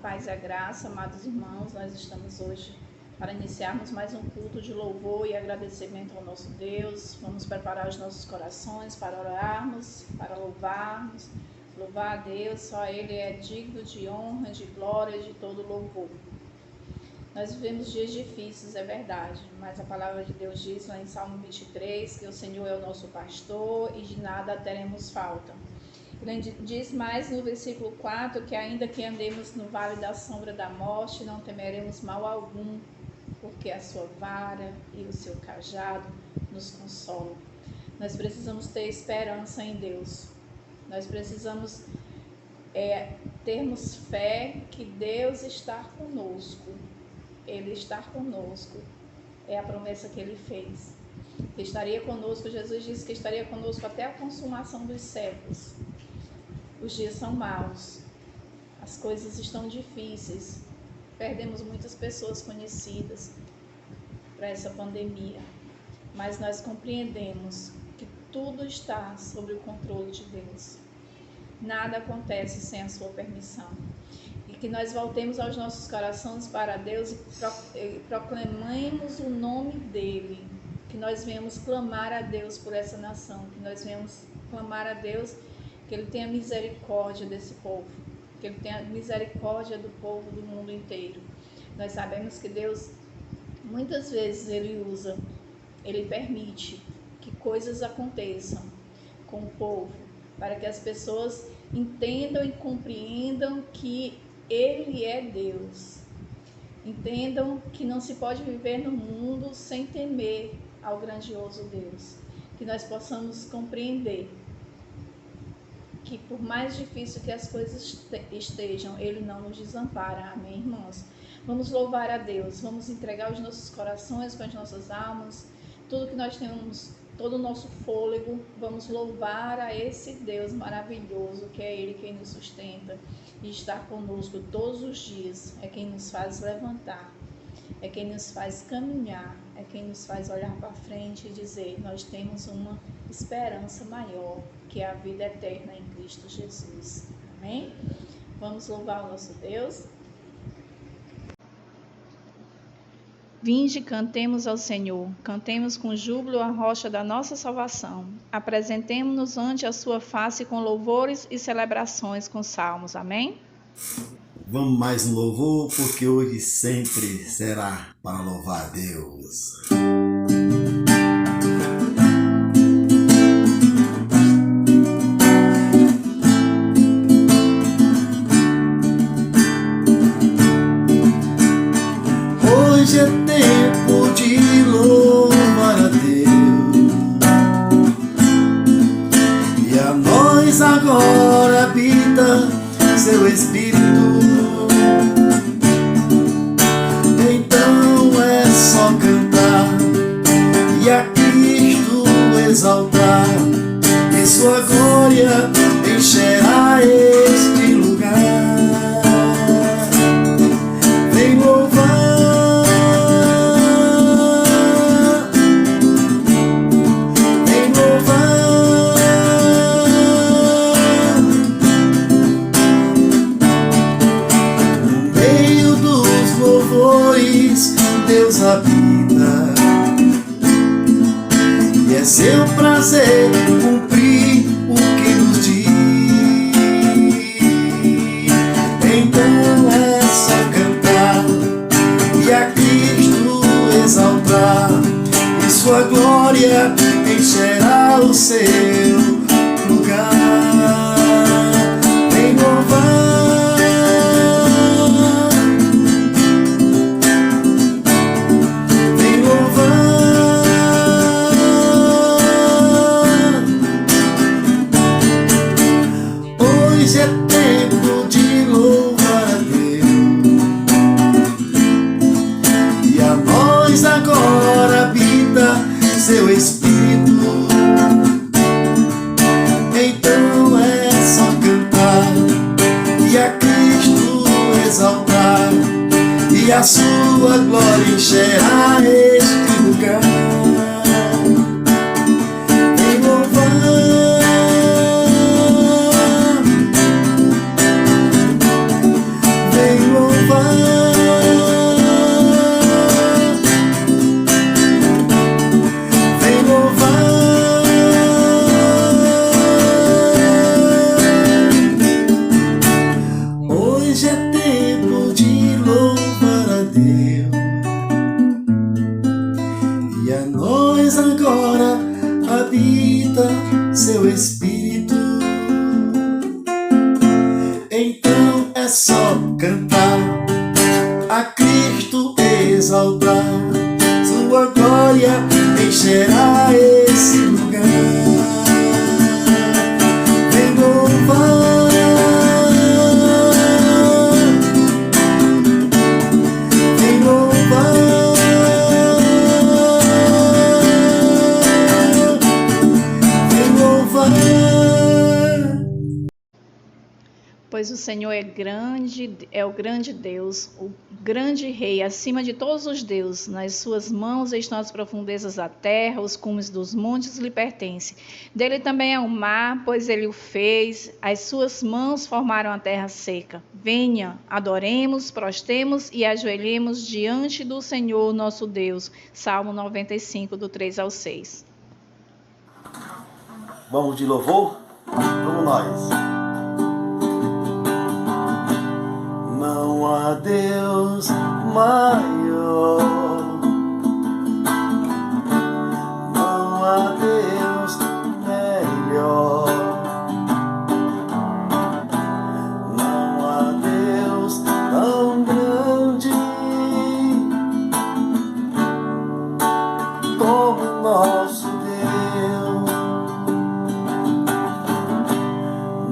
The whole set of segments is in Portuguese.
paz e a graça, amados irmãos, nós estamos hoje para iniciarmos mais um culto de louvor e agradecimento ao nosso Deus. Vamos preparar os nossos corações para orarmos, para louvarmos, louvar a Deus, só Ele é digno de honra, de glória e de todo louvor. Nós vivemos dias difíceis, é verdade, mas a palavra de Deus diz lá em Salmo 23 que o Senhor é o nosso pastor e de nada teremos falta. Ele diz mais no versículo 4 que ainda que andemos no vale da sombra da morte, não temeremos mal algum, porque a sua vara e o seu cajado nos consolam. Nós precisamos ter esperança em Deus. Nós precisamos termos fé que Deus está conosco. Ele está conosco. É a promessa que Ele fez. Que estaria conosco, Jesus disse que estaria conosco até a consumação dos séculos. Os dias são maus, as coisas estão difíceis, perdemos muitas pessoas conhecidas para essa pandemia, mas nós compreendemos que tudo está sob o controle de Deus. Nada acontece sem a sua permissão. E que nós voltemos aos nossos corações para Deus e proclamemos o nome dEle, que nós venhamos clamar a Deus por essa nação, que nós venhamos clamar a Deus que Ele tenha misericórdia desse povo, que Ele tenha misericórdia do povo do mundo inteiro. Nós sabemos que Deus, muitas vezes, Ele permite que coisas aconteçam com o povo, para que as pessoas entendam e compreendam que Ele é Deus. Entendam que não se pode viver no mundo sem temer ao grandioso Deus. Que nós possamos compreender que por mais difícil que as coisas estejam, Ele não nos desampara. Amém, irmãos? Vamos louvar a Deus, vamos entregar os nossos corações com as nossas almas, tudo que nós temos, todo o nosso fôlego, vamos louvar a esse Deus maravilhoso, que é Ele quem nos sustenta e está conosco todos os dias, é quem nos faz levantar, é quem nos faz caminhar, é quem nos faz olhar para frente e dizer, nós temos uma esperança maior, que é a vida eterna em Cristo Jesus. Amém? Vamos louvar o nosso Deus. Vinde, cantemos ao Senhor, cantemos com júbilo a rocha da nossa salvação. Apresentemo-nos ante a sua face com louvores e celebrações com salmos. Amém? Vamos mais um louvor, porque hoje sempre será para louvar a Deus. Hoje é tempo de louvar a Deus, e a nós agora habita seu Espírito. Então é só cantar e a Cristo exaltar, e sua glória encherá este lugar. Vem louvar, vem louvar. No meio dos louvores Deus habita, e é seu prazer cumprir o que nos diz. Então é só cantar e a Cristo exaltar, e sua glória encherá o seu lugar. Vem louvar, vem louvar. Hoje é tempo de louvar a Deus, e a nós agora habita seu Espírito. Então é só cantar e a Cristo exaltar, e a sua glória encherá este lugar. Vem louvar, vem louvar. teu espírito. Então é só cantar, a Cristo exaltar, sua glória encherá esse lugar. Vem louvar, vem louvar, vem louvar. Pois o Senhor é grande, é o grande Deus, o grande Rei, acima de todos os deuses. Nas suas mãos estão as profundezas da terra, os cumes dos montes lhe pertencem. Dele também é o mar, pois ele o fez, as suas mãos formaram a terra seca. Venha, adoremos, prostemos e ajoelhemos diante do Senhor nosso Deus. Salmo 95, do 3 ao 6. Vamos de louvor? Vamos nós. Não há Deus maior, não há Deus melhor, não há Deus tão grande como nosso Deus.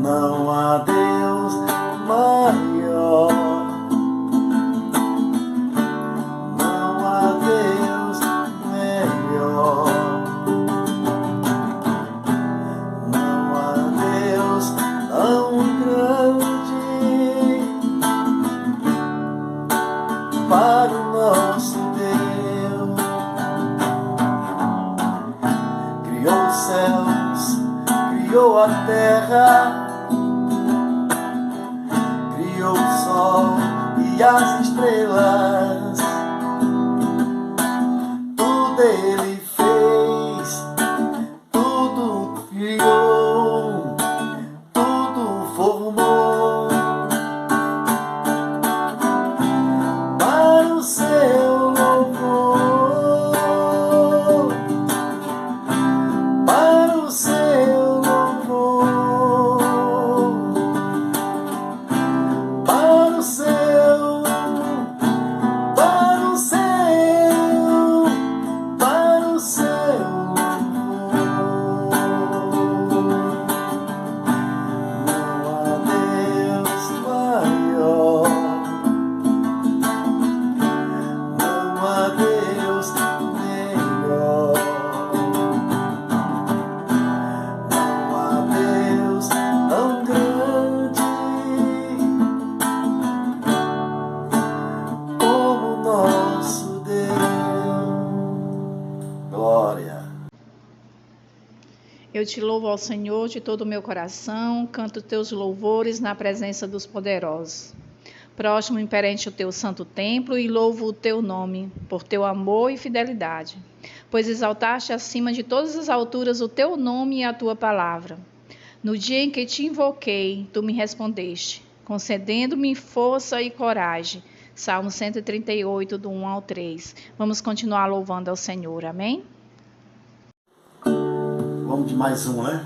Não há Deus maior, não há Deus melhor, não há Deus tão grande para o nosso Deus. Criou os céus, criou a terra, criou o sol e as estrelas, tudo ele fez, tudo criou, tudo formou para o seu louvor, para o seu louvor, para o seu, para o seu, para o seu louvor. Não há Deus maior, não há Deus melhor, não há Deus tão grande como nosso Deus. Glória. Eu te louvo ao Senhor de todo o meu coração, canto teus louvores na presença dos poderosos. Próximo perante o teu santo templo e louvo o teu nome, por teu amor e fidelidade. Pois exaltaste acima de todas as alturas o teu nome e a tua palavra. No dia em que te invoquei, tu me respondeste, concedendo-me força e coragem. Salmo 138, do 1 ao 3. Vamos continuar louvando ao Senhor, amém? Vamos de mais um, né?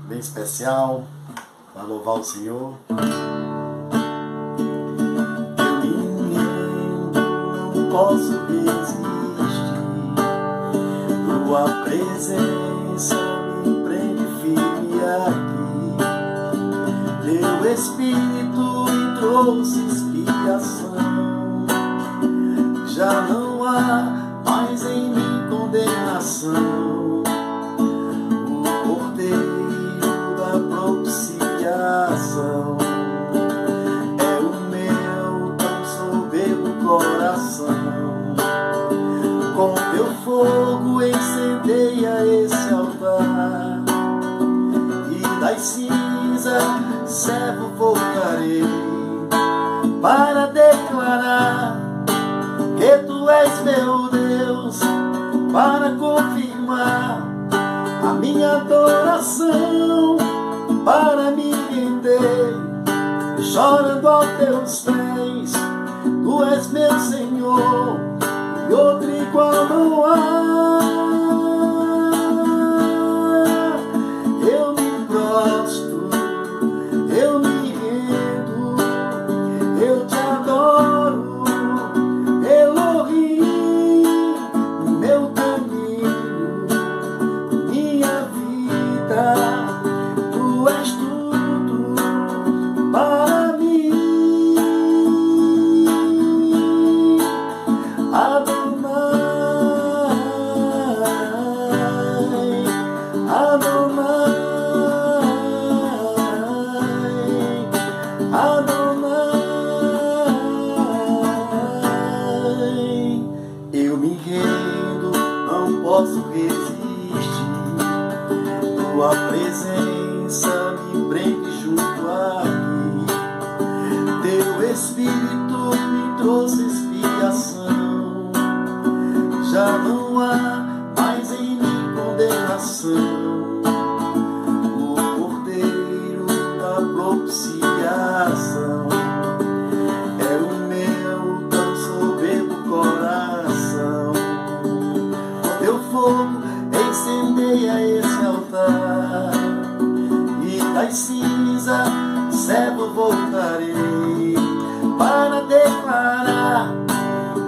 Bem especial, para louvar o Senhor. Eu não posso resistir, tua presença me prende firme aqui. Teu Espírito me trouxe expiação, já não há mais em mim condenação. Propiciação é o meu tão soberbo coração. Com teu fogo incendeia esse altar, e das cinzas servo voltarei para declarar que tu és meu Deus, para confirmar a minha adoração, para me render, chorando aos teus pés. Tu és meu Senhor, e outro igual não há. Eu me me rendo, não posso resistir. Tua presença me prende junto a mim. Teu Espírito me trouxe expiação. Já não há mais em mim condenação. O Cordeiro da propiciação é o meu tão soberbo coração. Com teu fogo incendeia esse altar, e das cinzas servo voltarei para declarar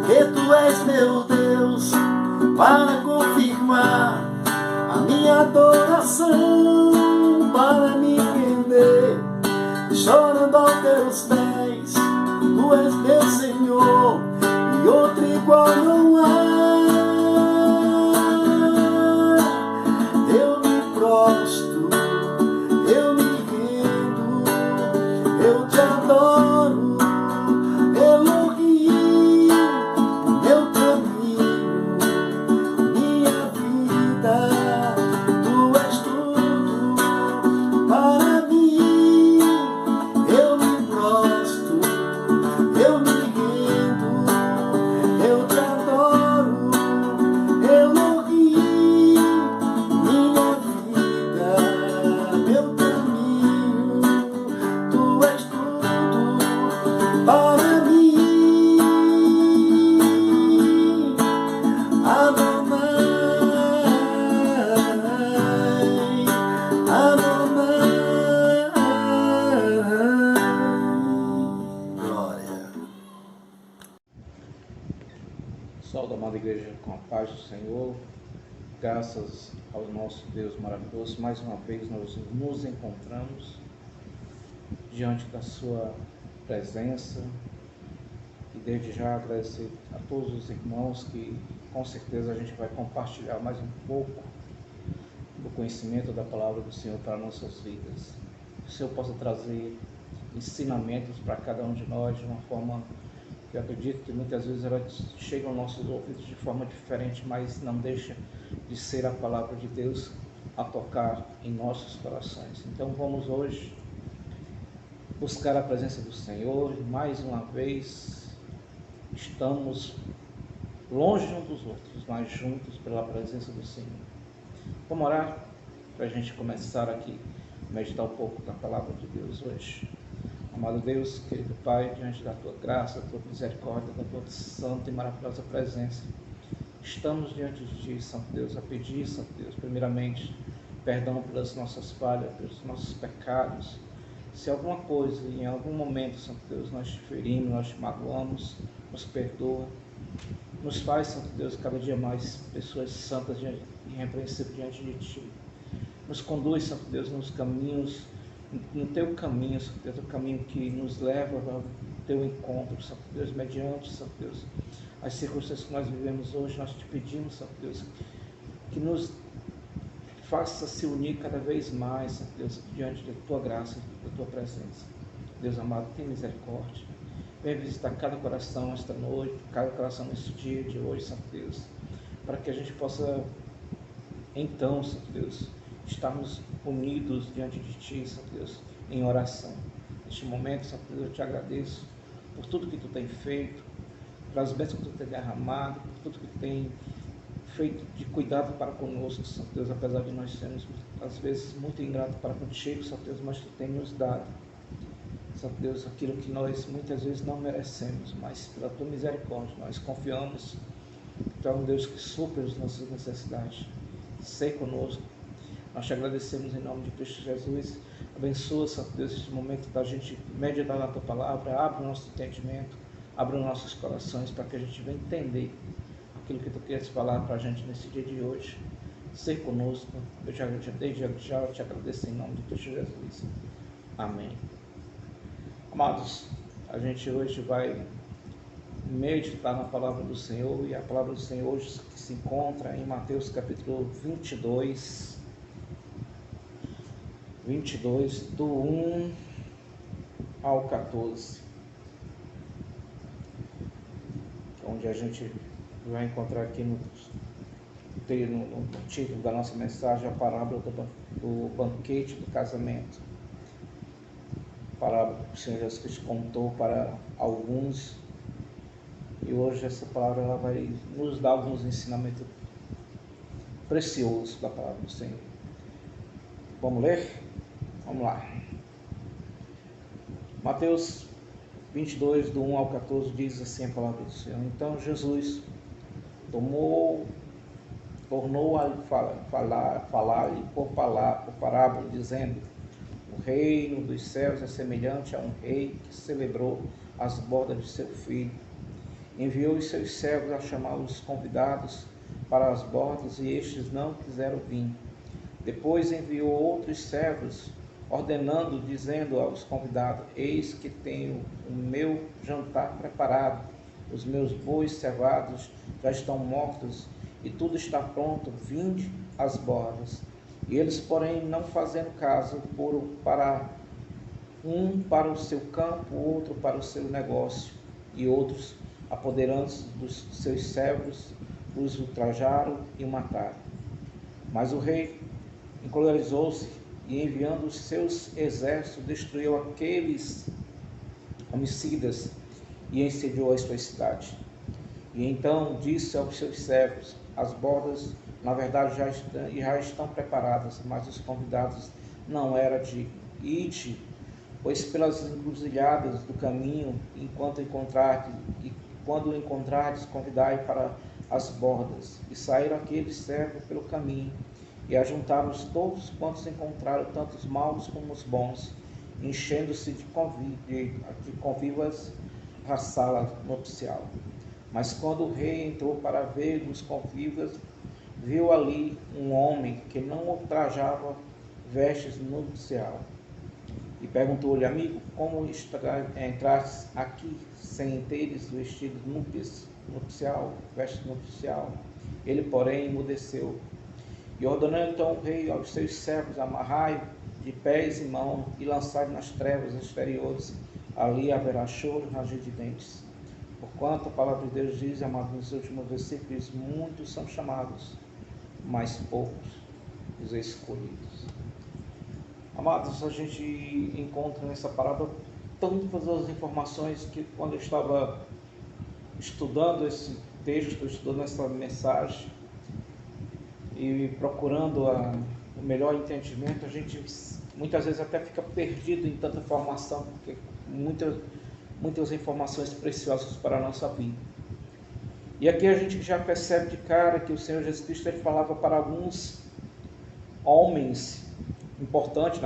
que tu és meu Deus, para confirmar a minha adoração, para me render chorando aos teus pés. Tu és meu Senhor e outro igual não há. Eu me prostro, eu me rendo, eu te adoro, Elohim, meu caminho, minha vida, tu és tudo para mim. Eu me prostro, eu me rendo, eu te adoro, Elohim, minha vida, meu caminho, tu és tudo para mim. Adonai, Adonai. Glória. Saúde, amada igreja, com a paz do Senhor. Graças ao nosso Deus maravilhoso, mais uma vez nós nos encontramos diante da sua presença, e desde já agradecer a todos os irmãos que com certeza a gente vai compartilhar mais um pouco do conhecimento da palavra do Senhor para nossas vidas. Que o Senhor possa trazer ensinamentos para cada um de nós de uma forma que eu acredito que muitas vezes elas chegam aos nossos ouvidos de forma diferente, mas não deixa de ser a palavra de Deus a tocar em nossos corações. Então vamos hoje buscar a presença do Senhor, e mais uma vez estamos longe uns dos outros, mas juntos pela presença do Senhor. Vamos orar para a gente começar aqui a meditar um pouco da palavra de Deus hoje. Amado Deus, querido Pai, diante da Tua graça, da Tua misericórdia, da Tua santa e maravilhosa presença, estamos diante de Ti, Santo Deus, a pedir, Santo Deus, primeiramente, perdão pelas nossas falhas, pelos nossos pecados. Se alguma coisa, em algum momento, Santo Deus, nós te ferimos, nós te magoamos, nos perdoa. Nos faz, Santo Deus, cada dia mais pessoas santas e irrepreensíveis diante de Ti. Nos conduz, Santo Deus, nos caminhos, no Teu caminho, Santo Deus, o caminho que nos leva ao Teu encontro, Santo Deus, mediante, Santo Deus, as circunstâncias que nós vivemos hoje. Nós te pedimos, Santo Deus, que nos faça se unir cada vez mais, Santo Deus, diante da Tua graça, da Tua presença. Deus amado, tem misericórdia. Venha visitar cada coração esta noite, cada coração neste dia de hoje, Santo Deus, para que a gente possa, então, Santo Deus, estarmos unidos diante de Ti, Santo Deus, em oração. Neste momento, Santo Deus, eu te agradeço por tudo que Tu tem feito, pelas bênçãos que Tu tem derramado, por tudo que Tu tem feito de cuidado para conosco, Santo Deus, apesar de nós sermos, às vezes, muito ingratos para contigo, Santo Deus, mas Tu tem nos dado, Santo Deus, aquilo que nós muitas vezes não merecemos, mas pela Tua misericórdia, nós confiamos que Tu és um Deus que supre as nossas necessidades. Sei conosco. Nós te agradecemos em nome de Cristo Jesus. Abençoa, Santo Deus, este momento da gente meditar na Tua palavra. Abre o nosso entendimento, abre os nossos corações para que a gente venha entender aquilo que Tu queres falar para a gente nesse dia de hoje. Ser conosco. Eu já te agradeço em nome de Cristo Jesus. Amém. Amados, a gente hoje vai meditar na palavra do Senhor, e a palavra do Senhor hoje que se encontra em Mateus capítulo 22, do 1 ao 14, onde a gente vai encontrar aqui no título da nossa mensagem a parábola do banquete do casamento. A parábola que o Senhor Jesus Cristo contou para alguns, e hoje essa palavra ela vai nos dar alguns ensinamentos preciosos da palavra do Senhor. Vamos ler? Vamos lá. Mateus 22, do 1 ao 14, diz assim a palavra do Senhor. Então Jesus tornou a falar-lhe por parábola, dizendo: o reino dos céus é semelhante a um rei que celebrou as bodas de seu filho. Enviou os seus servos a chamar os convidados para as bodas, e estes não quiseram vir. Depois enviou outros servos, ordenando, dizendo aos convidados: eis que tenho o meu jantar preparado, os meus bois cevados já estão mortos, e tudo está pronto, vinde às bodas. E eles, porém, não fazendo caso, foram um para o seu campo, outro para o seu negócio, e outros, apoderando-se dos seus servos, os ultrajaram e o mataram. Mas o rei encolerizou-se e, enviando os seus exércitos, destruiu aqueles homicidas e incendiou a sua cidade. E então disse aos seus servos: as bodas, na verdade, já estão preparadas, mas os convidados não eram dignos. Ide, pois, pelas encruzilhadas do caminho, quando encontrardes, convidai para as bodas. E saíram aqueles servos pelo caminho, e ajuntaram-se todos quantos encontraram, tanto os maus como os bons, enchendo-se de convivas a sala nupcial. Mas quando o rei entrou para ver os convivas, viu ali um homem que não ultrajava vestes nupcial. E perguntou-lhe: amigo, como entraste aqui sem teres vestido nupcial, veste nupcial? Ele, porém, emudeceu. E ordenou então o rei aos seus servos: amarrai-o de pés e mãos e lançai-o nas trevas exteriores. Ali haverá choro e ranger de dentes. Porquanto a palavra de Deus diz, amados, nos últimos versículos: muitos são chamados, mas poucos os escolhidos. Amados, a gente encontra nessa parábola tantas as informações que, quando eu estava estudando esse texto, estudando essa mensagem e procurando o melhor entendimento, a gente muitas vezes até fica perdido em tanta informação, porque muitas informações preciosas para a nossa vida. E aqui a gente já percebe de cara que o Senhor Jesus Cristo ele falava para alguns homens importantes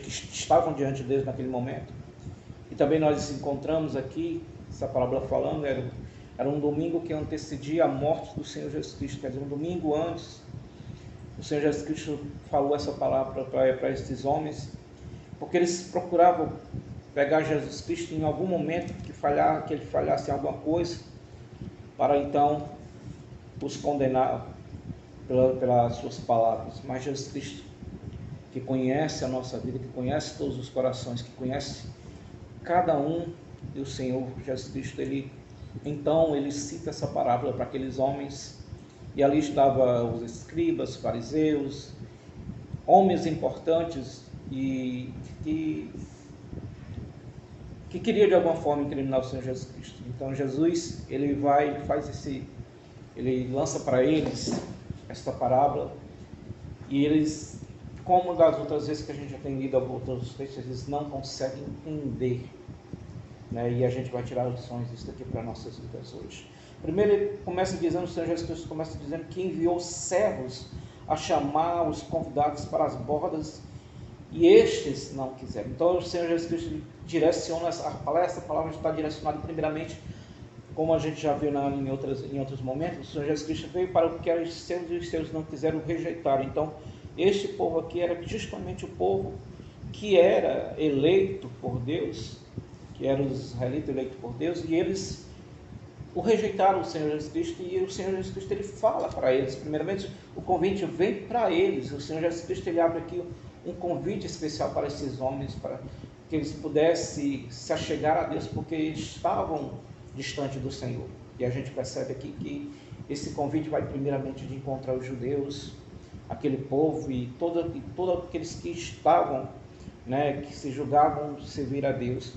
que estavam diante deles naquele momento. E também nós encontramos aqui essa parábola falando, era um domingo que antecedia a morte do Senhor Jesus Cristo, quer dizer, um domingo antes, o Senhor Jesus Cristo falou essa palavra para esses homens, porque eles procuravam pegar Jesus Cristo em algum momento que ele falhasse em alguma coisa, para então os condenar pelas suas palavras. Mas Jesus Cristo, que conhece a nossa vida, que conhece todos os corações, que conhece cada um, e o Senhor Jesus Cristo, ele cita essa parábola para aqueles homens, e ali estavam os escribas, fariseus, homens importantes e que queria de alguma forma incriminar o Senhor Jesus Cristo. Então Jesus, ele lança para eles esta parábola, e eles, como das outras vezes que a gente já tem lido outros textos, eles não conseguem entender, né? E a gente vai tirar lições disso daqui para nossas vidas hoje. Primeiro ele começa dizendo, o Senhor Jesus Cristo começa dizendo que enviou servos a chamar os convidados para as bodas, e estes não quiseram. Então o Senhor Jesus Cristo direciona essa palavra está direcionada primeiramente, como a gente já viu em outros momentos. O Senhor Jesus Cristo veio para o que eram os seus, e os seus não quiseram, rejeitar. Então este povo aqui era justamente o povo que era eleito por Deus, que eram os israelitas eleitos por Deus, e eles o rejeitaram, o Senhor Jesus Cristo. E o Senhor Jesus Cristo ele fala para eles, primeiramente o convite vem para eles. O Senhor Jesus Cristo ele abre aqui um convite especial para esses homens, para que eles pudessem se achegar a Deus, porque estavam distante do Senhor. E a gente percebe aqui que esse convite vai primeiramente de encontrar os judeus, aquele povo e todos aqueles que estavam, né, que se julgavam servir a Deus.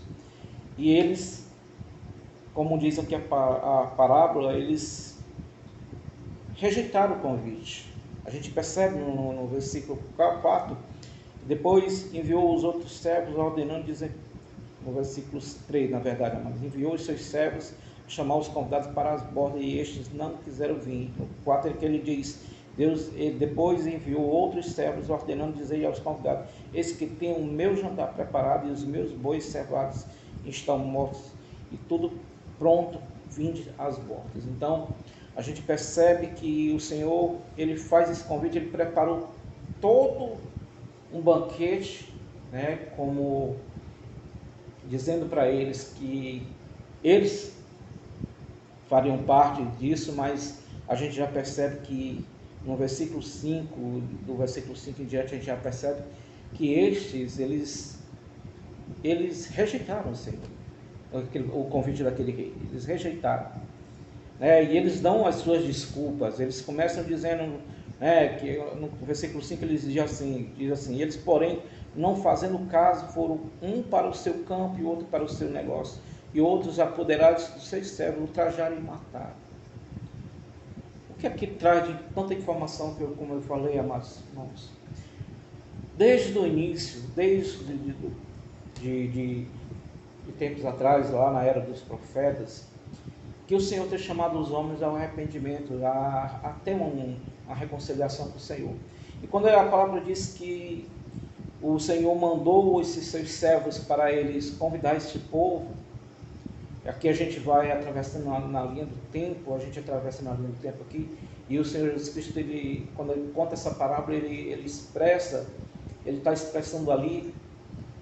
E eles, como diz aqui a parábola, eles rejeitaram o convite. A gente percebe no versículo 4, depois enviou os outros servos ordenando, dizer, no versículo 3, na verdade, mas enviou os seus servos a chamar os convidados para as bordas, e estes não quiseram vir. No 4 é que ele diz, Deus depois enviou outros servos ordenando, dizer aos convidados, eis que tem o meu jantar preparado e os meus bois cevados estão mortos e tudo pronto, vinde às bordas. Então a gente percebe que o Senhor, ele faz esse convite, ele preparou todo um banquete, né, como dizendo para eles que eles fariam parte disso, mas a gente já percebe que no versículo 5, do versículo 5 em diante, a gente já percebe que estes, eles rejeitaram o Senhor, o convite daquele rei, eles rejeitaram, né? E eles dão as suas desculpas, eles começam dizendo, né, que no versículo 5 eles diz assim, eles porém, não fazendo caso, foram um para o seu campo e outro para o seu negócio, e outros apoderados dos seus servos ultrajaram e mataram. O que aqui traz de tanta informação, como eu falei, amados irmãos? Desde o início, desde de tempos atrás, lá na era dos profetas, que o Senhor tem chamado os homens ao arrependimento, a ter uma reconciliação com o Senhor. E quando a palavra diz que o Senhor mandou esses seus servos para eles convidar este povo, aqui a gente vai atravessando na linha do tempo, a gente atravessa na linha do tempo aqui, e o Senhor Jesus Cristo, quando ele conta essa parábola, ele está expressando ali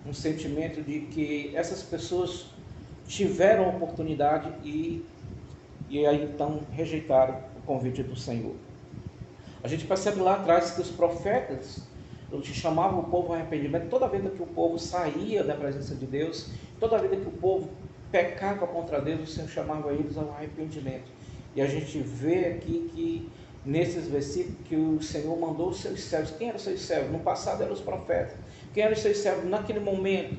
um sentimento de que essas pessoas tiveram a oportunidade e aí então rejeitaram o convite do Senhor. A gente percebe lá atrás que os profetas chamavam o povo ao arrependimento toda vez que o povo saía da presença de Deus, toda vez que o povo pecava contra Deus, o Senhor chamava eles ao arrependimento. E a gente vê aqui que nesses versículos que o Senhor mandou os seus servos. Quem eram os seus servos? No passado eram os profetas. Quem eram os seus servos naquele momento,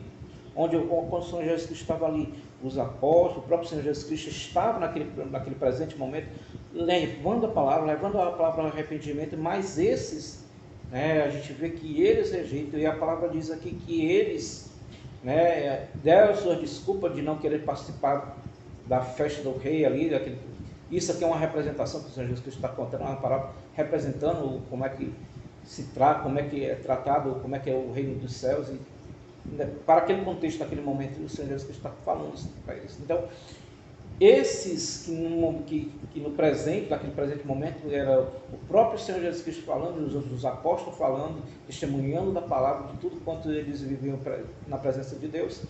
quando o Senhor Jesus Cristo estava ali? Os apóstolos, o próprio Senhor Jesus Cristo estava naquele presente momento, levando a palavra ao arrependimento, mas esses, né, a gente vê que eles rejeitam, e a palavra diz aqui que eles, né, deram sua desculpa de não querer participar da festa do rei ali, isso aqui é uma representação que o Senhor Jesus Cristo está contando, uma palavra representando como é que se trata, como é que é tratado, como é que é o reino dos céus, e para aquele contexto, naquele momento, o Senhor Jesus Cristo está falando isso para eles. Então, esses que no presente, naquele presente momento, era o próprio Senhor Jesus Cristo falando, os apóstolos falando, testemunhando da palavra, de tudo quanto eles viviam na presença de Deus.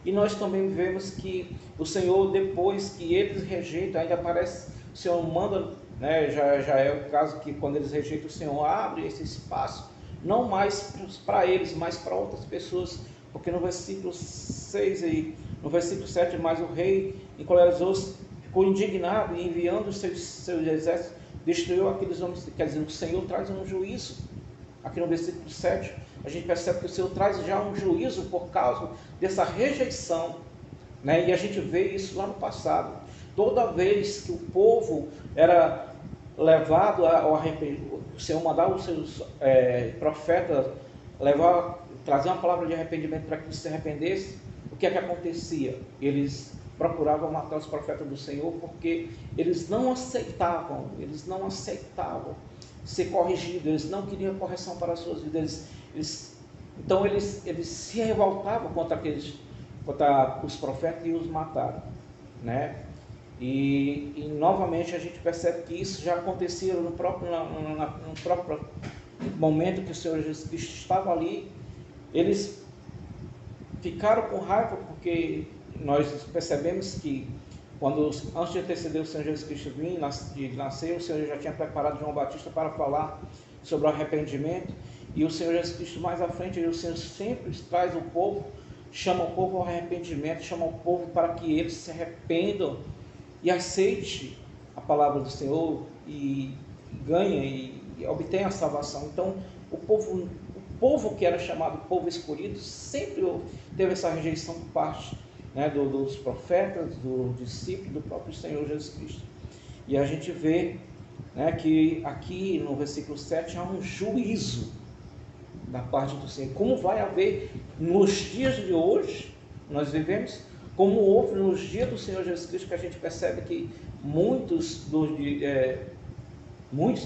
E nós também vemos que o Senhor, depois que eles rejeitam, ainda aparece, o Senhor manda, né, já é o caso que quando eles rejeitam, o Senhor abre esse espaço, não mais para eles, mas para outras pessoas, porque no versículo 6 e no versículo 7, mas o rei encolerizou-se, ficou indignado e enviando os seus exércitos, destruiu aqueles homens. Quer dizer, o Senhor traz um juízo. Aqui no versículo 7, a gente percebe que o Senhor traz já um juízo por causa dessa rejeição, né? E a gente vê isso lá no passado. Toda vez que o povo era levado ao arrependimento, o Senhor mandava os seus profetas trazer uma palavra de arrependimento para que eles se arrependessem. O que é que acontecia? Eles procuravam matar os profetas do Senhor porque eles não aceitavam ser corrigidos, eles não queriam correção para as suas vidas, então eles se revoltavam contra os profetas e os mataram, né? E novamente a gente percebe que isso já acontecia no próprio momento que o Senhor Jesus Cristo estava ali. Eles ficaram com raiva porque nós percebemos que antes de anteceder o Senhor Jesus Cristo vir, de nascer, o Senhor já tinha preparado João Batista para falar sobre o arrependimento, e o Senhor Jesus Cristo mais à frente, o Senhor sempre traz o povo, chama o povo ao arrependimento, chama o povo para que eles se arrependam, e aceite a palavra do Senhor e ganha e obtenha a salvação. Então, o povo que era chamado povo escolhido sempre teve essa rejeição por parte, né, dos profetas, dos discípulos, do próprio Senhor Jesus Cristo. E a gente vê, né, que aqui no versículo 7 há um juízo da parte do Senhor. Como vai haver nos dias de hoje, nós vivemos, como houve nos dias do Senhor Jesus Cristo, que a gente percebe que muitos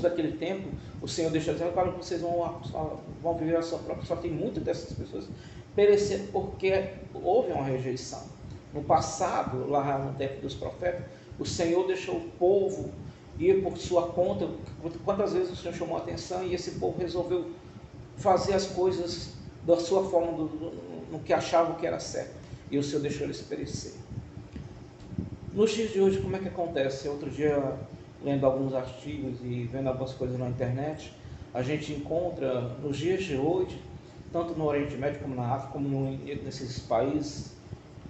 daquele tempo, o Senhor deixa dizer, agora vocês vão viver a sua própria, só tem muitas dessas pessoas perecer porque houve uma rejeição. No passado, lá no tempo dos profetas, o Senhor deixou o povo ir por sua conta. Quantas vezes o Senhor chamou a atenção e esse povo resolveu fazer as coisas da sua forma, no que achavam que era certo, e o Senhor deixou eles perecer. Nos dias de hoje, como é que acontece? Outro dia, lendo alguns artigos e vendo algumas coisas na internet, a gente encontra nos dias de hoje, tanto no Oriente Médio como na África, como nesses países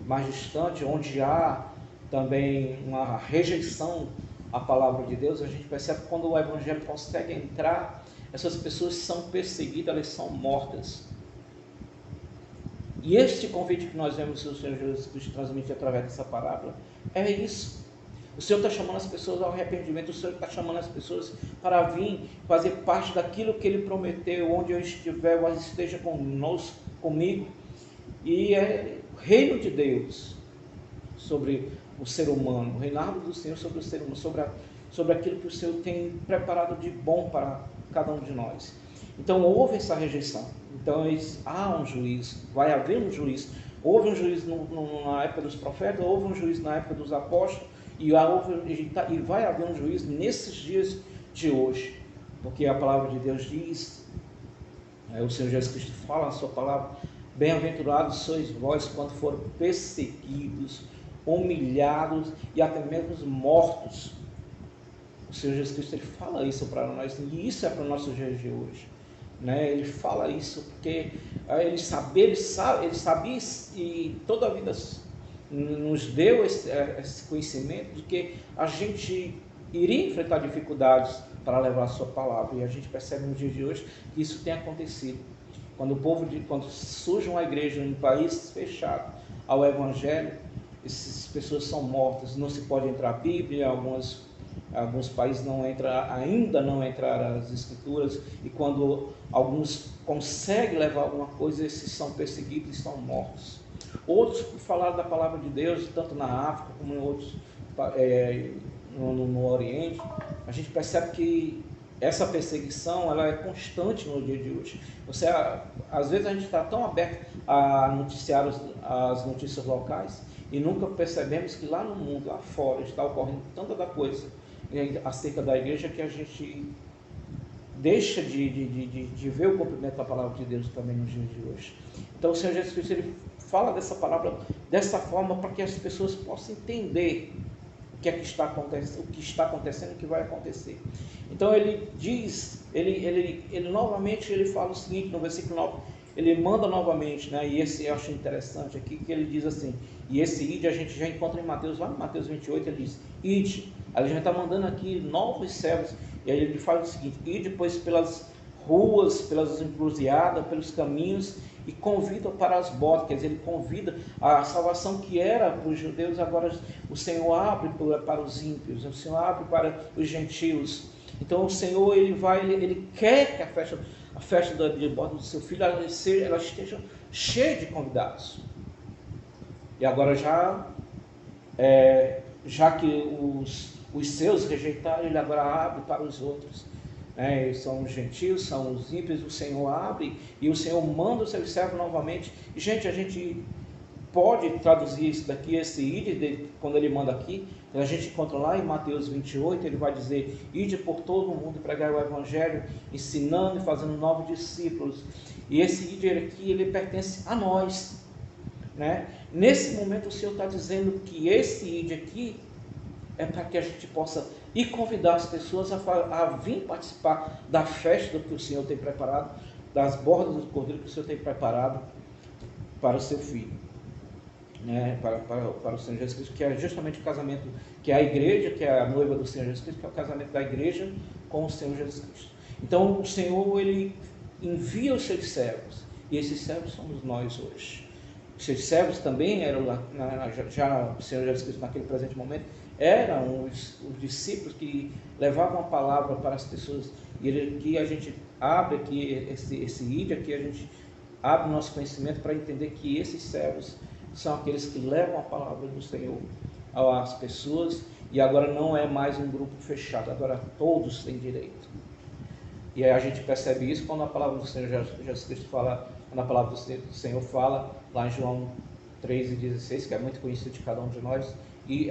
mais distantes, onde há também uma rejeição à palavra de Deus, a gente percebe que quando o Evangelho consegue entrar, essas pessoas são perseguidas, elas são mortas. E este convite que nós vemos o Senhor Jesus Cristo transmitir através dessa parábola é isso. O Senhor está chamando as pessoas ao arrependimento, o Senhor está chamando as pessoas para vir fazer parte daquilo que Ele prometeu, onde eu estiver, eu esteja comigo. E é o reino de Deus sobre o ser humano, o reinado do Senhor sobre o ser humano, sobre aquilo que o Senhor tem preparado de bom para cada um de nós. Então houve essa rejeição, então há um juízo, vai haver um juízo. Houve um juízo na época dos profetas, houve um juízo na época dos apóstolos, e vai haver um juízo nesses dias de hoje, porque a palavra de Deus diz, o Senhor Jesus Cristo fala na sua palavra, bem-aventurados sois vós quando foram perseguidos, humilhados e até mesmo mortos. O Senhor Jesus Cristo, Ele fala isso para nós, e isso é para os nossos dias de hoje, né? Ele fala isso porque Ele sabia e toda a vida nos deu esse conhecimento de que a gente iria enfrentar dificuldades para levar a sua palavra, e a gente percebe nos dias de hoje que isso tem acontecido. Quando surge uma igreja em um país fechado ao Evangelho, essas pessoas são mortas, não se pode entrar a Bíblia, alguns países ainda não entraram as Escrituras, e quando alguns conseguem levar alguma coisa, esses são perseguidos e são mortos. Outros falaram da palavra de Deus, tanto na África como em outros, no Oriente. A gente percebe que essa perseguição ela é constante no dia de hoje. Às vezes a gente está tão aberto a noticiar as notícias locais e nunca percebemos que lá no mundo, lá fora, está ocorrendo tanta coisa acerca da igreja que a gente deixa de ver o cumprimento da palavra de Deus também nos dias de hoje. Então o Senhor Jesus Cristo, Ele fala dessa palavra dessa forma para que as pessoas possam entender o que está acontecendo, o que vai acontecer. Então ele diz, ele novamente ele fala o seguinte no versículo 9, ele manda novamente, né? E esse eu acho interessante aqui, que ele diz assim, e esse ide a gente já encontra em Mateus, lá em Mateus 28, ele diz, ide, a gente está mandando aqui novos servos, e aí ele fala o seguinte, ide pois pelas ruas, pelas encruzilhadas, pelos caminhos, e convida para as bodas, quer dizer, ele convida a salvação que era para os judeus, agora o Senhor abre para os ímpios, o Senhor abre para os gentios. Então o Senhor ele quer que a festa de bodas do seu filho ela esteja cheia de convidados. E agora já que os seus rejeitaram, ele agora abre para os outros. São os gentios, são os ímpios, o Senhor abre e o Senhor manda o seu servo novamente. E gente, a gente pode traduzir isso daqui, esse ide, quando ele manda aqui, a gente encontra lá em Mateus 28, ele vai dizer, ide por todo o mundo pregar o Evangelho, ensinando e fazendo novos discípulos. E esse ide aqui, ele pertence a nós, né? Nesse momento o Senhor está dizendo que esse ide aqui é para que a gente possa ir convidar as pessoas a vir participar da festa que o Senhor tem preparado, das bordas do cordeiro que o Senhor tem preparado para o seu filho. né, para o Senhor Jesus Cristo, que é justamente o casamento, que é a igreja, que é a noiva do Senhor Jesus Cristo, que é o casamento da igreja com o Senhor Jesus Cristo. Então o Senhor, ele envia os seus servos, e esses servos somos nós hoje. Os seus servos também eram, já o Senhor Jesus Cristo naquele presente momento, eram os discípulos que levavam a palavra para as pessoas. E aqui a gente abre aqui esse ídolo, aqui a gente abre o nosso conhecimento para entender que esses servos são aqueles que levam a palavra do Senhor às pessoas, e agora não é mais um grupo fechado, agora todos têm direito. E aí a gente percebe isso quando a palavra do Senhor Jesus Cristo fala, quando a palavra do Senhor fala lá em João 3,16, que é muito conhecido de cada um de nós, e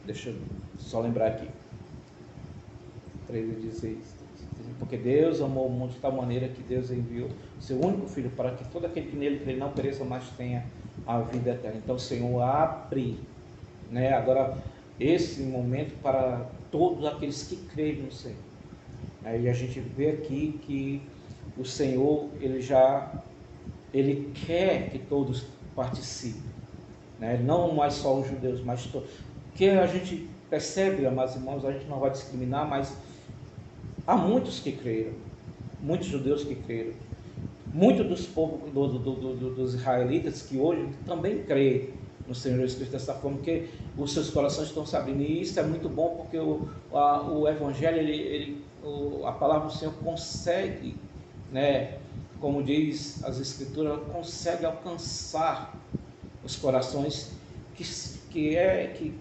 deixa eu só lembrar aqui, 3,16, porque Deus amou o mundo de tal maneira que Deus enviou o seu único Filho, para que todo aquele que nele crê não pereça, mas tenha a vida eterna. Então o Senhor abre, né, agora esse momento para todos aqueles que creem no Senhor. E a gente vê aqui que o Senhor, ele quer que todos participem, né? Não mais só os judeus, mas todos. Porque a gente percebe, amados irmãos, a gente não vai discriminar, mas há muitos que creram, muitos judeus que creram, muitos dos povos dos israelitas que hoje também creem no Senhor Jesus Cristo dessa forma, porque os seus corações estão se abrindo, e isso é muito bom, porque o Evangelho, a palavra do Senhor consegue, né, como diz as Escrituras, ela consegue alcançar os corações que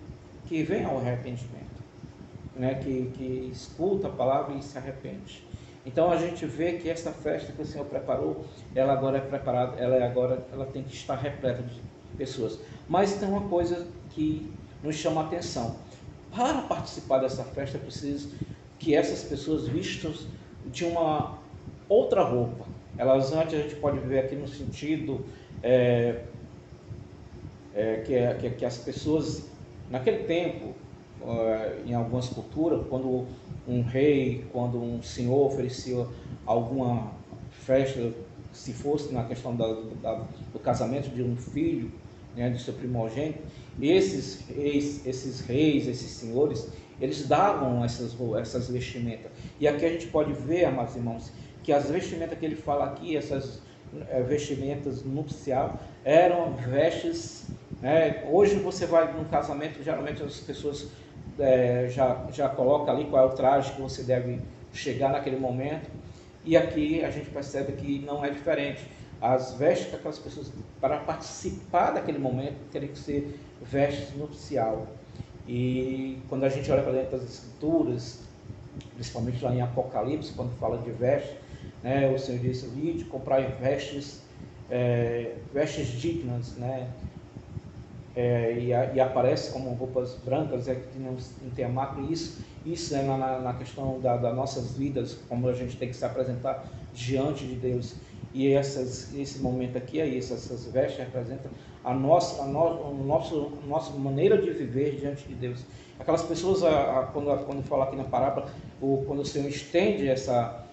vêm ao arrependimento, né, que escuta a palavra e se arrepende. Então a gente vê que essa festa que o Senhor preparou, ela agora é preparada, ela tem que estar repleta de pessoas. Mas tem uma coisa que nos chama a atenção: para participar dessa festa é preciso que essas pessoas vistam de uma outra roupa. Elas, antes, a gente pode ver aqui no sentido que as pessoas naquele tempo, em algumas culturas, quando um rei, quando um senhor oferecia alguma festa, se fosse na questão do casamento de um filho, né, do seu primogênito, esses reis, esses senhores, eles davam essas vestimentas. E aqui a gente pode ver, amados irmãos, que as vestimentas que ele fala aqui, essas vestimentas nupcial, eram vestes, né? Hoje você vai num casamento, geralmente as pessoas já colocam ali qual é o traje que você deve chegar naquele momento, e aqui a gente percebe que não é diferente. As vestes que aquelas pessoas, para participar daquele momento, teriam que ser vestes nupcial. E quando a gente olha para dentro das Escrituras, principalmente lá em Apocalipse, quando fala de vestes, né, o Senhor disse: "Ide, comprai vestes dignas", né? E aparece como roupas brancas, que não tem a mácula. Isso é na questão das nossas vidas, como a gente tem que se apresentar diante de Deus. E esse momento aqui é isso, essas vestes representam a nossa maneira de viver diante de Deus. Aquelas pessoas, quando fala aqui na parábola, quando o Senhor estende essa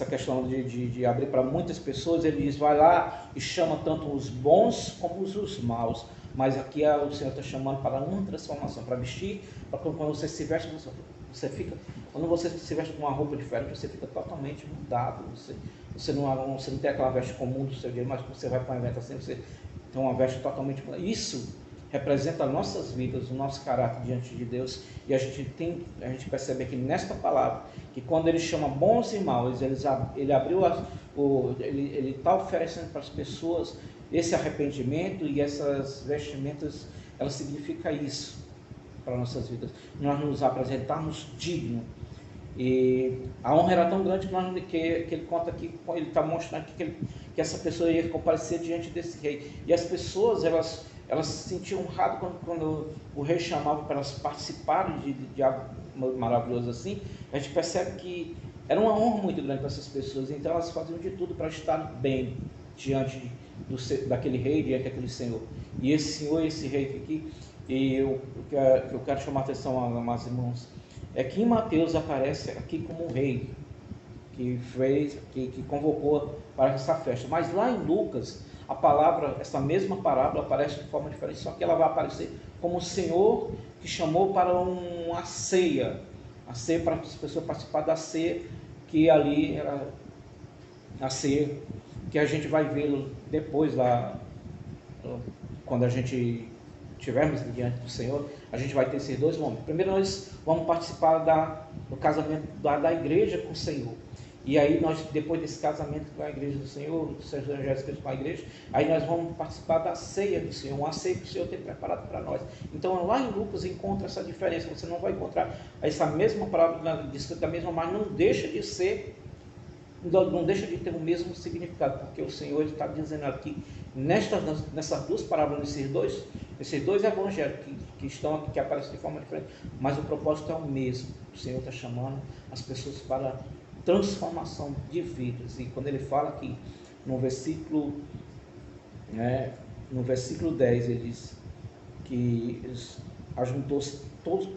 questão de abrir para muitas pessoas, ele diz: vai lá e chama tanto os bons como os maus. Mas aqui o Senhor está chamando para uma transformação, para vestir, para quando você se veste, quando você se veste com uma roupa diferente, você fica totalmente mudado. Você não tem aquela veste comum do seu dia, mas você vai para um evento assim, você tem uma veste totalmente mudada. Isso representa as nossas vidas, o nosso caráter diante de Deus. E a gente percebe aqui nesta palavra que quando ele chama bons e maus, ele está oferecendo para as pessoas esse arrependimento, e essas vestimentas, elas significam isso para as nossas vidas, nós nos apresentarmos dignos. E a honra era tão grande que ele conta aqui, ele está mostrando aqui que essa pessoa ia comparecer diante desse rei, e as pessoas elas se sentiam honradas quando o rei chamava para elas participarem de algo maravilhoso assim. A gente percebe que era uma honra muito grande para essas pessoas, então elas faziam de tudo para estar bem diante daquele rei, diante daquele senhor. E esse senhor, esse rei aqui, e o que eu quero chamar a atenção, amados irmãos, é que em Mateus aparece aqui como um rei, que convocou para essa festa. Mas lá em Lucas, a palavra, essa mesma parábola aparece de forma diferente, só que ela vai aparecer como o Senhor que chamou para uma ceia, a ceia para as pessoas participarem da ceia, que ali era a ceia que a gente vai ver depois lá, quando a gente estivermos diante do Senhor, a gente vai ter esses dois momentos. Primeiro nós vamos participar do casamento da igreja com o Senhor. E aí nós, depois desse casamento com a igreja do Senhor, do Senhor Jesus Cristo com a igreja, aí nós vamos participar da ceia do Senhor, uma ceia que o Senhor tem preparado para nós. Então lá em Lucas encontra essa diferença, você não vai encontrar essa mesma palavra descrita da mesma, mas não deixa de ser, não deixa de ter o mesmo significado, porque o Senhor está dizendo aqui, nessas duas parábolas, esses dois evangelhos que estão aqui, que aparecem de forma diferente, mas o propósito é o mesmo. O Senhor está chamando as pessoas para transformação de vidas. E quando ele fala aqui no versículo 10, ele diz que ajuntaram-se todos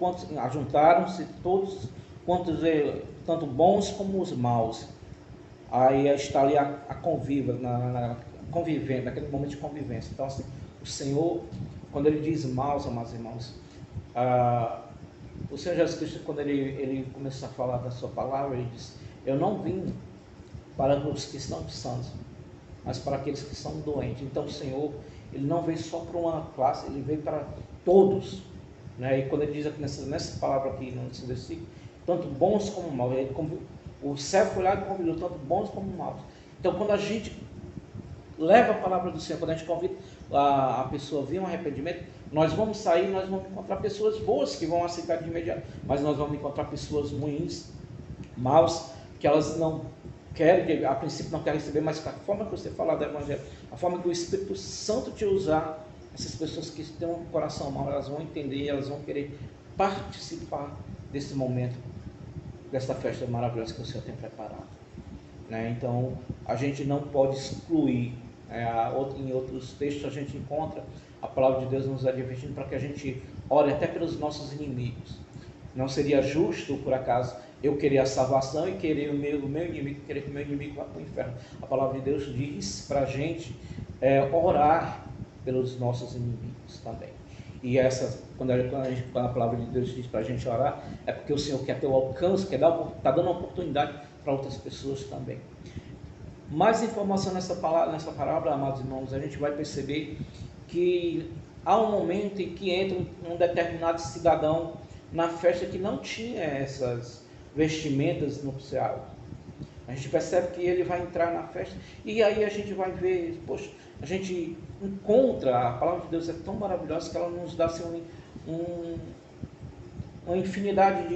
quantos, tanto bons como os maus. Aí está ali a convívia, naquele momento de convivência. Então assim, o Senhor, quando ele diz maus, amados irmãos, o Senhor Jesus Cristo, quando ele começou a falar da sua palavra, ele diz: eu não vim para os que estão sãos, mas para aqueles que são doentes. Então o Senhor, ele não veio só para uma classe, ele veio para todos, né? E quando ele diz aqui nessa palavra aqui, nesse versículo, tanto bons como maus, o céu foi lá e convidou tanto bons como maus. Então quando a gente leva a palavra do Senhor, quando a gente convida a pessoa a vir um arrependimento, nós vamos sair, nós vamos encontrar pessoas boas que vão aceitar de imediato, mas nós vamos encontrar pessoas ruins, maus, que elas não querem, a princípio não querem receber, mas a forma que você falar do Evangelho, a forma que o Espírito Santo te usar, essas pessoas que têm um coração mau, elas vão entender, elas vão querer participar desse momento, dessa festa maravilhosa que o Senhor tem preparado, né? Então a gente não pode excluir, em outros textos a gente encontra a palavra de Deus nos advertindo para que a gente ore até pelos nossos inimigos. Não seria justo, por acaso, eu querer a salvação e querer o meu inimigo, querer que o meu inimigo vá para o inferno. A palavra de Deus diz para a gente orar pelos nossos inimigos também. E quando a palavra de Deus diz para a gente orar, é porque o Senhor quer ter o alcance, está dando uma oportunidade para outras pessoas também. Mais informação nessa parábola, amados irmãos, a gente vai perceber que há um momento em que entra um determinado cidadão na festa que não tinha essas vestimentas nupciais. A gente percebe que ele vai entrar na festa e aí a gente vai ver, poxa, a gente encontra, a palavra de Deus é tão maravilhosa que ela nos dá assim, uma infinidade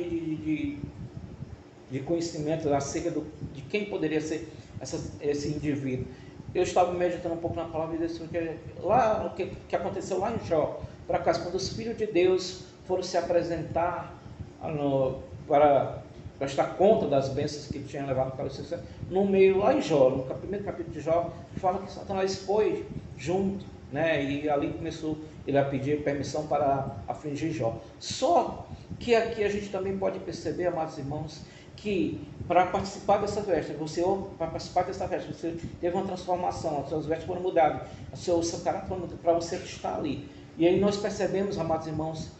de conhecimentos acerca de quem poderia ser esse indivíduo. Eu estava meditando um pouco na palavra de Deus, o que aconteceu lá em Jó, por acaso, quando os filhos de Deus foram se apresentar para prestar conta das bênçãos que tinham levado para o Senhor, no meio, lá em Jó, no primeiro capítulo de Jó, fala que Satanás foi junto, né? E ali começou ele a pedir permissão para afligir Jó. Só que aqui a gente também pode perceber, amados irmãos, que para participar dessa festa, você teve uma transformação, as suas vestes foram mudadas, o seu caráter foi mudado para você estar ali. E aí nós percebemos, amados irmãos,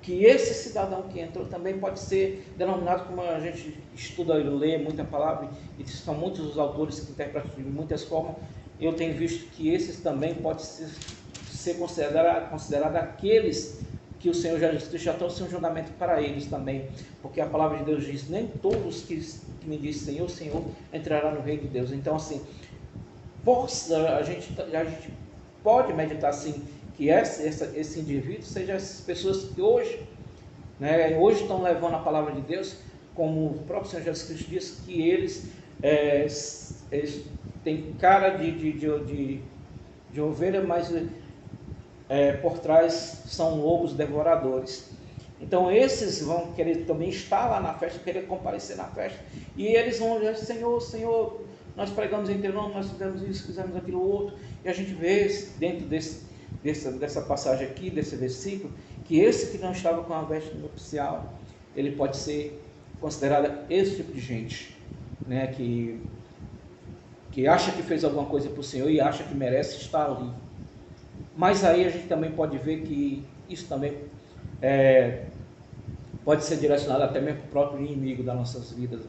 que esse cidadão que entrou também pode ser denominado, como a gente estuda e lê muita palavra, e são muitos os autores que interpretam de muitas formas. Eu tenho visto que esses também podem ser considerados aqueles que o Senhor Jesus Cristo já trouxe um julgamento para eles também, porque a palavra de Deus diz: nem todos que me dizem Senhor, Senhor, entrarão no reino de Deus. Então assim, a gente pode meditar assim, que esse indivíduo seja essas pessoas que hoje estão levando a palavra de Deus, como o próprio Senhor Jesus Cristo diz, que eles têm cara de ovelha, mas por trás são lobos devoradores. Então esses vão querer também estar lá na festa, querer comparecer na festa, e eles vão dizer: Senhor, Senhor, nós pregamos em teu nome, nós fizemos isso, fizemos aquilo outro. E a gente vê dentro dessa passagem aqui, desse versículo, que esse que não estava com a veste nupcial, ele pode ser considerado esse tipo de gente, né, que acha que fez alguma coisa para o Senhor e acha que merece estar ali. Mas aí a gente também pode ver que isso também pode ser direcionado até mesmo para o próprio inimigo das nossas vidas,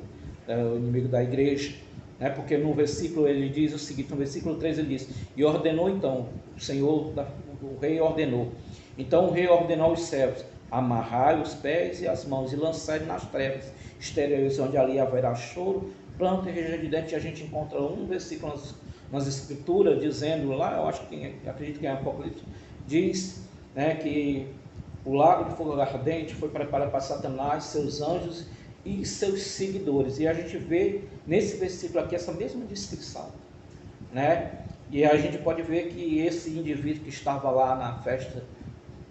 o inimigo da igreja, né? Porque no versículo ele diz o seguinte, no versículo 3 ele diz: e ordenou então, o Senhor, o rei ordenou, então o rei ordenou aos servos: amarrai os pés e as mãos e lançai nas trevas exteriores, onde ali haverá choro, pranto e ranger de dentes. E a gente encontra um versículo nas escrituras dizendo lá, eu acredito que é Apocalipse, diz, né, que o lago de fogo ardente foi preparado para Satanás, seus anjos e seus seguidores. E a gente vê nesse versículo aqui essa mesma descrição, né? E a gente pode ver que esse indivíduo que estava lá na festa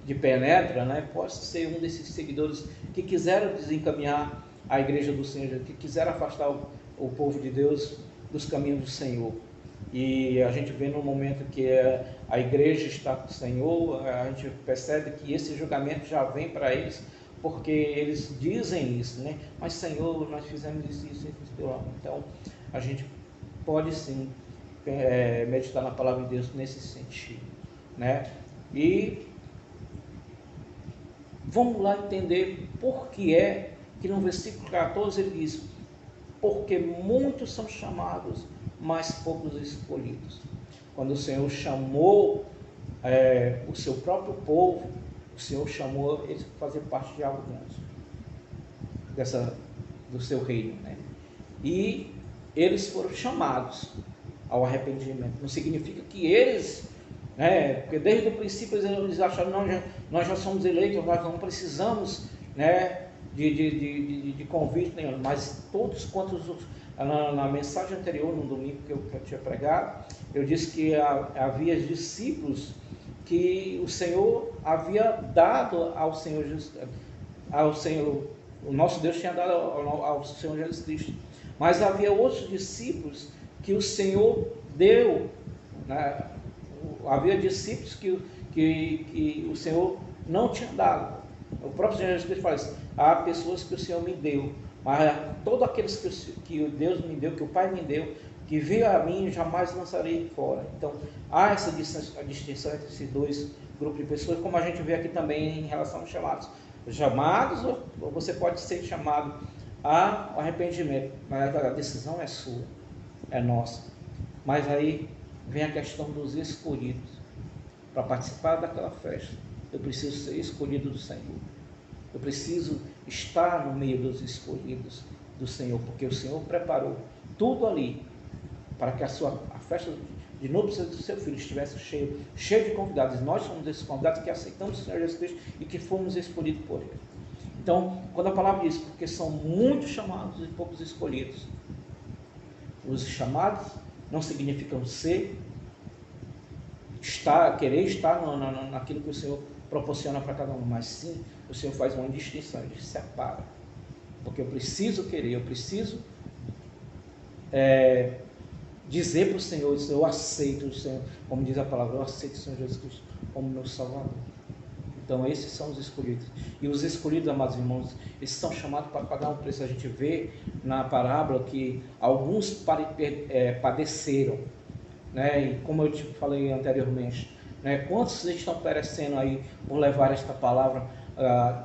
de Penetra, né, pode ser um desses seguidores que quiseram desencaminhar a igreja do Senhor, que quiseram afastar o povo de Deus dos caminhos do Senhor. E a gente vê no momento que a igreja está com o Senhor, a gente percebe que esse julgamento já vem para eles, porque eles dizem isso, né? Mas Senhor, nós fizemos isso. Então a gente pode sim meditar na palavra de Deus nesse sentido, né? E vamos lá entender por que é que no versículo 14 ele diz: porque muitos são chamados, mas poucos escolhidos. Quando o Senhor chamou o seu próprio povo, o Senhor chamou eles para fazer parte de algo grande, do seu reino, né? E eles foram chamados ao arrependimento. Não significa que eles, né, porque desde o princípio eles acharam: não, nós já somos eleitos, nós não precisamos, né, de convite nenhum. Mas todos quantos, na mensagem anterior, no domingo que eu tinha pregado, eu disse que havia discípulos que o Senhor havia dado ao Senhor Jesus, o nosso Deus tinha dado ao Senhor Jesus Cristo. Mas havia outros discípulos que o Senhor deu, né? Havia discípulos que o Senhor não tinha dado. O próprio Senhor Jesus Cristo fala isso: há pessoas que o Senhor me deu, mas todos aqueles que Deus me deu, que o Pai me deu, que veio a mim, jamais lançarei fora. Então há essa distinção entre esses dois grupos de pessoas, como a gente vê aqui também em relação aos chamados. Os chamados, você pode ser chamado ao arrependimento, mas a decisão é sua, é nossa. Mas aí vem a questão dos escolhidos. Para participar daquela festa, eu preciso ser escolhido do Senhor. Eu preciso estar no meio dos escolhidos do Senhor, porque o Senhor preparou tudo ali para que a festa de núpcias do seu filho estivesse cheio de convidados. Nós somos esses convidados que aceitamos o Senhor Jesus Cristo e que fomos escolhidos por Ele. Então, quando a palavra diz: porque são muitos chamados e poucos escolhidos, os chamados não significam querer estar naquilo que o Senhor proporciona para cada um, mas sim, o Senhor faz uma distinção, Ele separa. Porque eu preciso querer, eu preciso dizer para o Senhor: eu aceito o Senhor, como diz a palavra, eu aceito o Senhor Jesus Cristo como meu Salvador. Então esses são os escolhidos. E os escolhidos, amados irmãos, eles são chamados para pagar um preço. A gente vê na parábola que alguns padeceram, né? E como eu te falei anteriormente, né? Quantos estão perecendo aí por levar esta palavra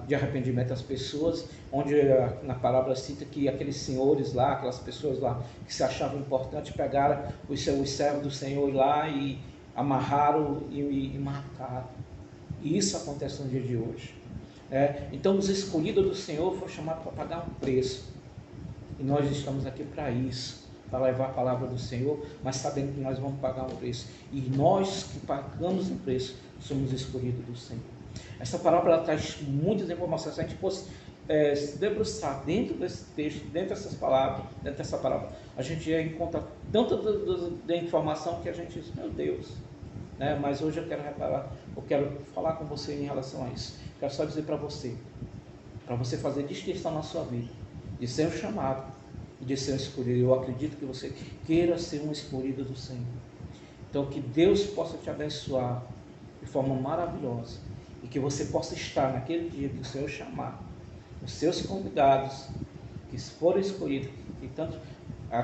de arrependimento às pessoas, onde na palavra cita que aqueles senhores lá, aquelas pessoas lá que se achavam importantes, pegaram os servos do Senhor lá e amarraram e mataram. E isso acontece no dia de hoje. Então os escolhidos do Senhor foram chamados para pagar um preço. E nós estamos aqui para isso, para levar a palavra do Senhor, mas sabendo que nós vamos pagar um preço. E nós que pagamos um preço, somos escolhidos do Senhor. Essa parábola traz muitas informações. Se a gente fosse se debruçar dentro desse texto, dentro dessas palavras, dentro dessa parábola, a gente ia encontrar tanta de informação que a gente diz: meu Deus, né? Mas hoje eu quero falar com você em relação a isso. Quero só dizer para você fazer distinção na sua vida, de ser um chamado e de ser um escolhido. Eu acredito que você queira ser um escolhido do Senhor. Então que Deus possa te abençoar de forma maravilhosa, e que você possa estar naquele dia que o Senhor chamar os seus convidados, que foram escolhidos, e tanto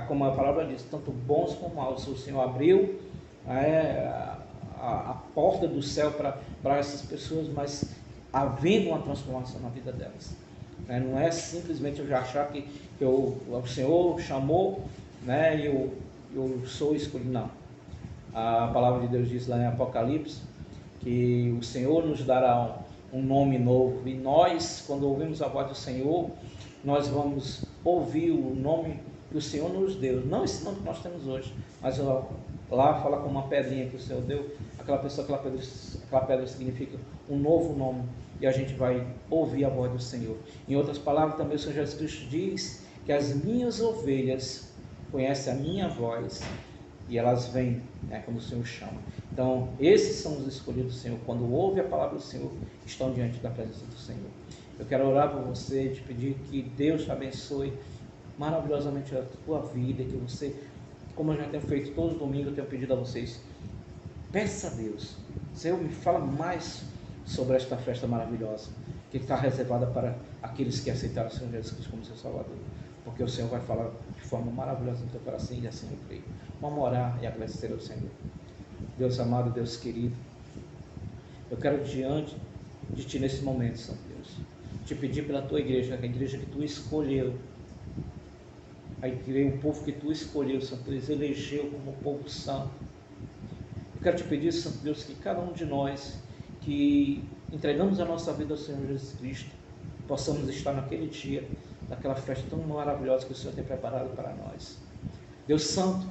como a palavra diz, tanto bons como maus. O Senhor abriu a porta do céu para essas pessoas, mas havendo uma transformação na vida delas. Não é simplesmente eu já achar que o Senhor chamou, né, e eu sou escolhido. Não. A palavra de Deus diz lá em Apocalipse que o Senhor nos dará um nome novo, e nós, quando ouvimos a voz do Senhor, nós vamos ouvir o nome que o Senhor nos deu, não esse nome que nós temos hoje, mas lá fala com uma pedrinha que o Senhor deu, aquela pedra significa um novo nome, e a gente vai ouvir a voz do Senhor. Em outras palavras, também o Senhor Jesus Cristo diz que as minhas ovelhas conhecem a minha voz, e elas vêm, né, quando o Senhor chama. Então, esses são os escolhidos do Senhor. Quando ouvem a palavra do Senhor, estão diante da presença do Senhor. Eu quero orar por você, te pedir que Deus te abençoe maravilhosamente a tua vida, que você, como eu já tenho feito todo domingo, eu tenho pedido a vocês, peça a Deus, Senhor, me fala mais sobre esta festa maravilhosa, que está reservada para aqueles que aceitaram o Senhor Jesus Cristo como seu Salvador, porque o Senhor vai falar de forma maravilhosa no teu coração, e assim eu creio. Vamos orar e agradecer ao Senhor. Deus amado, Deus querido, eu quero diante de Ti nesse momento, Santo Deus, te pedir pela Tua igreja, a igreja que Tu escolheu, o povo que Tu escolheu, Santo Deus, elegeu como povo santo. Eu quero te pedir, Santo Deus, que cada um de nós que entregamos a nossa vida ao Senhor Jesus Cristo, possamos estar naquele dia, naquela festa tão maravilhosa que o Senhor tem preparado para nós. Deus Santo,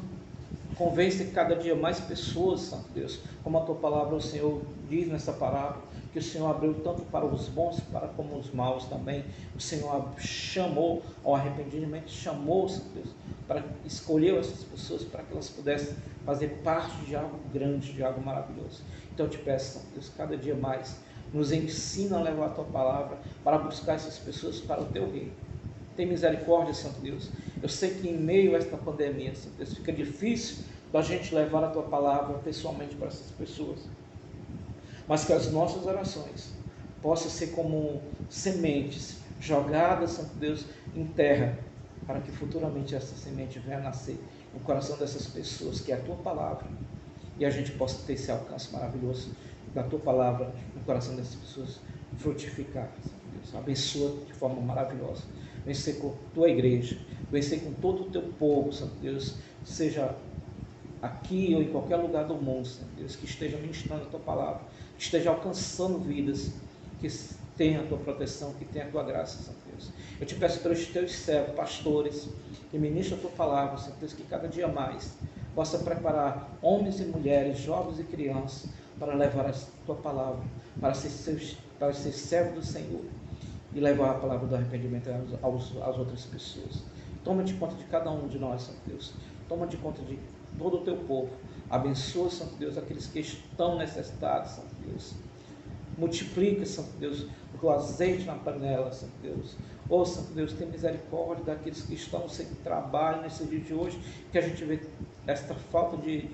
convence cada dia mais pessoas, Santo Deus, como a Tua palavra, o Senhor diz nessa parábola, que o Senhor abriu tanto para os bons como os maus também. O Senhor chamou ao arrependimento, chamou, Santo Deus, escolheu essas pessoas para que elas pudessem fazer parte de algo grande, de algo maravilhoso. Então eu te peço, Santo Deus, cada dia mais, nos ensina a levar a Tua palavra para buscar essas pessoas para o Teu reino. Tem misericórdia, Santo Deus. Eu sei que em meio a esta pandemia, Santo Deus, fica difícil da gente levar a Tua palavra pessoalmente para essas pessoas. Mas que as nossas orações possam ser como sementes jogadas, Santo Deus, em terra, para que futuramente essa semente venha a nascer no coração dessas pessoas, que é a Tua palavra, e a gente possa ter esse alcance maravilhoso da Tua palavra no coração dessas pessoas, frutificar, Santo Deus. Abençoa de forma maravilhosa. Vencer com a Tua igreja, vencer com todo o Teu povo, Santo Deus, seja aqui ou em qualquer lugar do mundo, Santo Deus, que esteja ministrando a Tua palavra, que esteja alcançando vidas, que tenha a Tua proteção, que tenha a Tua graça, Santo Deus. Eu te peço pelos Teus servos, pastores, que ministram a Tua palavra, Santo Deus, que cada dia mais possa preparar homens e mulheres, jovens e crianças, para levar a Tua palavra, para ser servo do Senhor, e levar a palavra do arrependimento às outras pessoas. Toma de conta de cada um de nós, Santo Deus. Toma de conta de todo o Teu povo. Abençoa, Santo Deus, aqueles que estão necessitados, Santo Deus. Multiplica, Santo Deus, o azeite na panela, Santo Deus. Oh, Santo Deus, tem misericórdia daqueles que estão sem trabalho nesse dia de hoje, que a gente vê esta falta de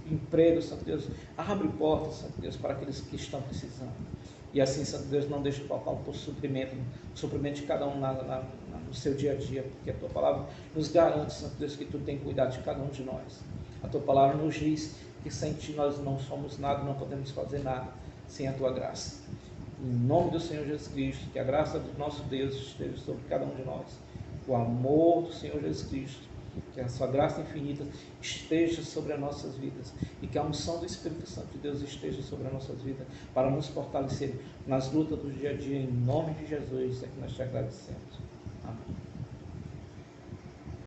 emprego, Santo Deus. Abre portas, Santo Deus, para aqueles que estão precisando. E assim, Santo Deus, não deixe faltar o suprimento de cada um no seu dia a dia, porque a Tua palavra nos garante, Santo Deus, que Tu tem cuidado de cada um de nós. A Tua palavra nos diz que sem Ti nós não somos nada, não podemos fazer nada sem a Tua graça. Em nome do Senhor Jesus Cristo, que a graça do nosso Deus esteja sobre cada um de nós. O amor do Senhor Jesus Cristo, que a Sua graça infinita esteja sobre as nossas vidas, e que a unção do Espírito Santo de Deus esteja sobre as nossas vidas, para nos fortalecer nas lutas do dia a dia, em nome de Jesus, é que nós te agradecemos. Amém.